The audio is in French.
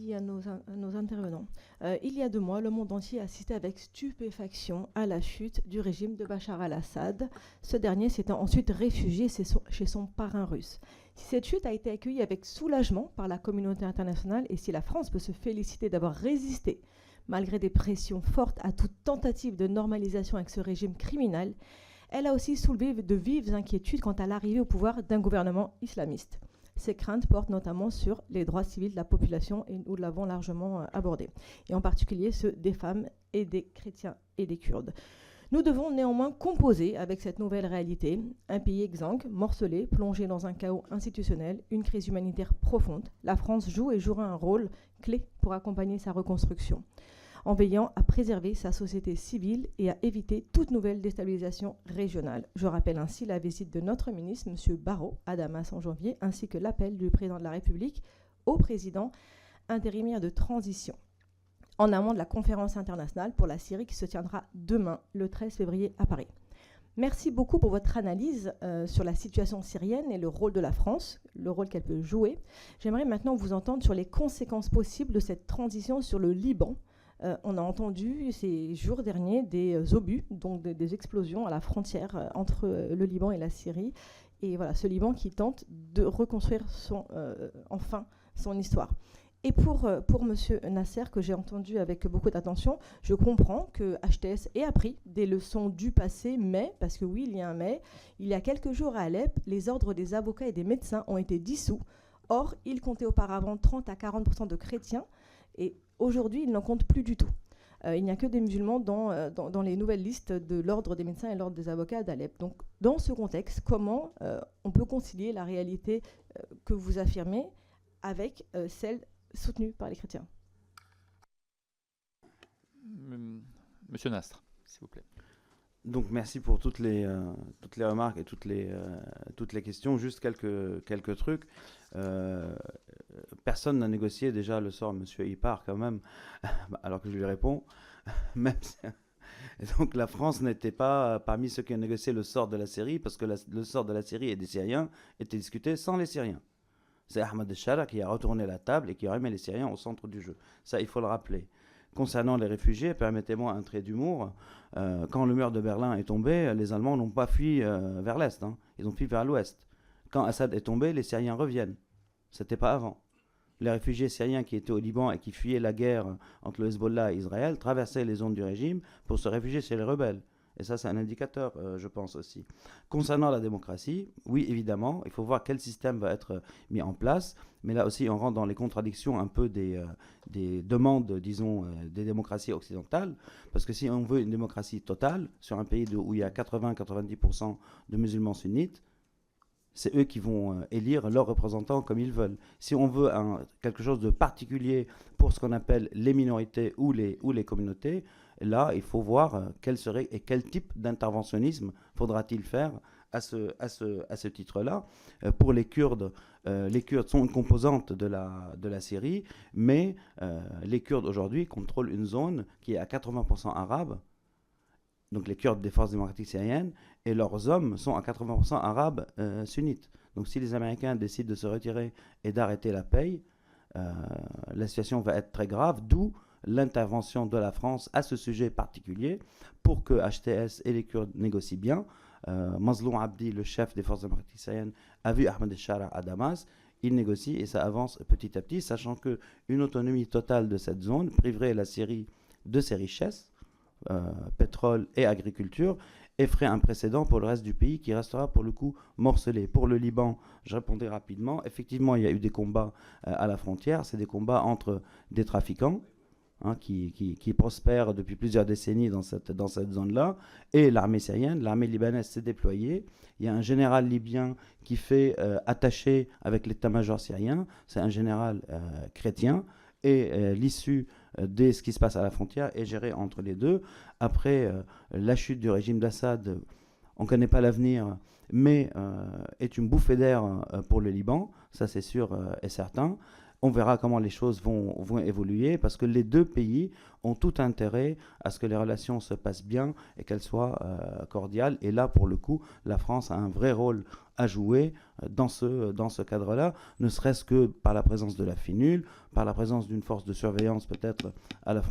merci à nos intervenants. Il y a 2 mois, le monde entier assistait avec stupéfaction à la chute du régime de Bachar al-Assad. Ce dernier s'était ensuite réfugié chez son parrain russe. Si cette chute a été accueillie avec soulagement par la communauté internationale et si la France peut se féliciter d'avoir résisté malgré des pressions fortes à toute tentative de normalisation avec ce régime criminel, elle a aussi soulevé de vives inquiétudes quant à l'arrivée au pouvoir d'un gouvernement islamiste. Ces craintes portent notamment sur les droits civils de la population, et nous l'avons largement abordé, et en particulier ceux des femmes et des chrétiens et des Kurdes. Nous devons néanmoins composer avec cette nouvelle réalité, un pays exsangue, morcelé, plongé dans un chaos institutionnel, une crise humanitaire profonde. La France joue et jouera un rôle clé pour accompagner sa reconstruction, en veillant à préserver sa société civile et à éviter toute nouvelle déstabilisation régionale. Je rappelle ainsi la visite de notre ministre, M. Barrot, à Damas en janvier, ainsi que l'appel du président de la République au président intérimaire de transition, en amont de la conférence internationale pour la Syrie qui se tiendra demain, le 13 février, à Paris. Merci beaucoup pour votre analyse sur la situation syrienne et le rôle de la France, le rôle qu'elle peut jouer. J'aimerais maintenant vous entendre sur les conséquences possibles de cette transition sur le Liban. On a entendu ces jours derniers des obus, donc des explosions à la frontière entre le Liban et la Syrie. Et voilà, ce Liban qui tente de reconstruire enfin son histoire. Et pour M. Nasser, que j'ai entendu avec beaucoup d'attention, je comprends que HTS ait appris des leçons du passé, mais, parce que oui, il y a un mais, il y a quelques jours à Alep, les ordres des avocats et des médecins ont été dissous. Or, ils comptaient auparavant 30 à 40% de chrétiens, et aujourd'hui, ils n'en comptent plus du tout. Il n'y a que des musulmans dans les nouvelles listes de l'ordre des médecins et l'ordre des avocats d'Alep. Donc, dans ce contexte, comment on peut concilier la réalité que vous affirmez avec celle soutenue par les chrétiens? Monsieur Nastre, s'il vous plaît. Donc merci pour toutes les remarques et toutes les questions. Juste quelques trucs. Personne n'a négocié déjà le sort de M. Ipar quand même, alors que je lui réponds. Même si... Donc la France n'était pas parmi ceux qui ont négocié le sort de la Syrie, parce que le sort de la Syrie et des Syriens était discuté sans les Syriens. C'est Ahmed El-Shara qui a retourné la table et qui a remis les Syriens au centre du jeu. Ça, il faut le rappeler. Concernant les réfugiés, permettez-moi un trait d'humour. Quand le mur de Berlin est tombé, les Allemands n'ont pas fui vers l'Est. Ils ont fui vers l'Ouest. Quand Assad est tombé, les Syriens reviennent. C'était pas avant. Les réfugiés syriens qui étaient au Liban et qui fuyaient la guerre entre le Hezbollah et Israël traversaient les zones du régime pour se réfugier chez les rebelles. Et ça, c'est un indicateur, je pense aussi. Concernant la démocratie, oui, évidemment, il faut voir quel système va être mis en place. Mais là aussi, on rentre dans les contradictions un peu des demandes, disons, des démocraties occidentales. Parce que si on veut une démocratie totale, sur un pays où il y a 80-90% de musulmans sunnites, c'est eux qui vont élire leurs représentants comme ils veulent. Si on veut quelque chose de particulier pour ce qu'on appelle les minorités ou les communautés, là, il faut voir quel serait et quel type d'interventionnisme faudra-t-il faire à ce titre-là. Pour les Kurdes sont une composante de la Syrie, mais les Kurdes aujourd'hui contrôlent une zone qui est à 80% arabe, donc les Kurdes des forces démocratiques syriennes, et leurs hommes sont à 80% arabes sunnites. Donc si les Américains décident de se retirer et d'arrêter la paix, la situation va être très grave, d'où l'intervention de la France à ce sujet particulier pour que HTS et les Kurdes négocient bien. Mazloum Abdi, le chef des forces démocratiques syriennes, a vu Ahmed El-Shara à Damas. Il négocie et ça avance petit à petit, sachant qu'une autonomie totale de cette zone priverait la Syrie de ses richesses, pétrole et agriculture, et ferait un précédent pour le reste du pays qui restera pour le coup morcelé. Pour le Liban, je répondais rapidement, effectivement il y a eu des combats à la frontière, c'est des combats entre des trafiquants qui prospèrent depuis plusieurs décennies dans cette zone-là, et l'armée syrienne. L'armée libanaise s'est déployée. Il y a un général libyen qui fait attaché avec l'état-major syrien, c'est un général chrétien, et l'issue de ce qui se passe à la frontière est gérée entre les deux. Après la chute du régime d'Assad, on ne connaît pas l'avenir, mais est une bouffée d'air pour le Liban, ça c'est sûr et certain. On verra comment les choses vont évoluer, parce que les deux pays ont tout intérêt à ce que les relations se passent bien et qu'elles soient cordiales. Et là, pour le coup, la France a un vrai rôle à jouer dans ce cadre-là, ne serait-ce que par la présence de la FINUL, par la présence d'une force de surveillance peut-être à la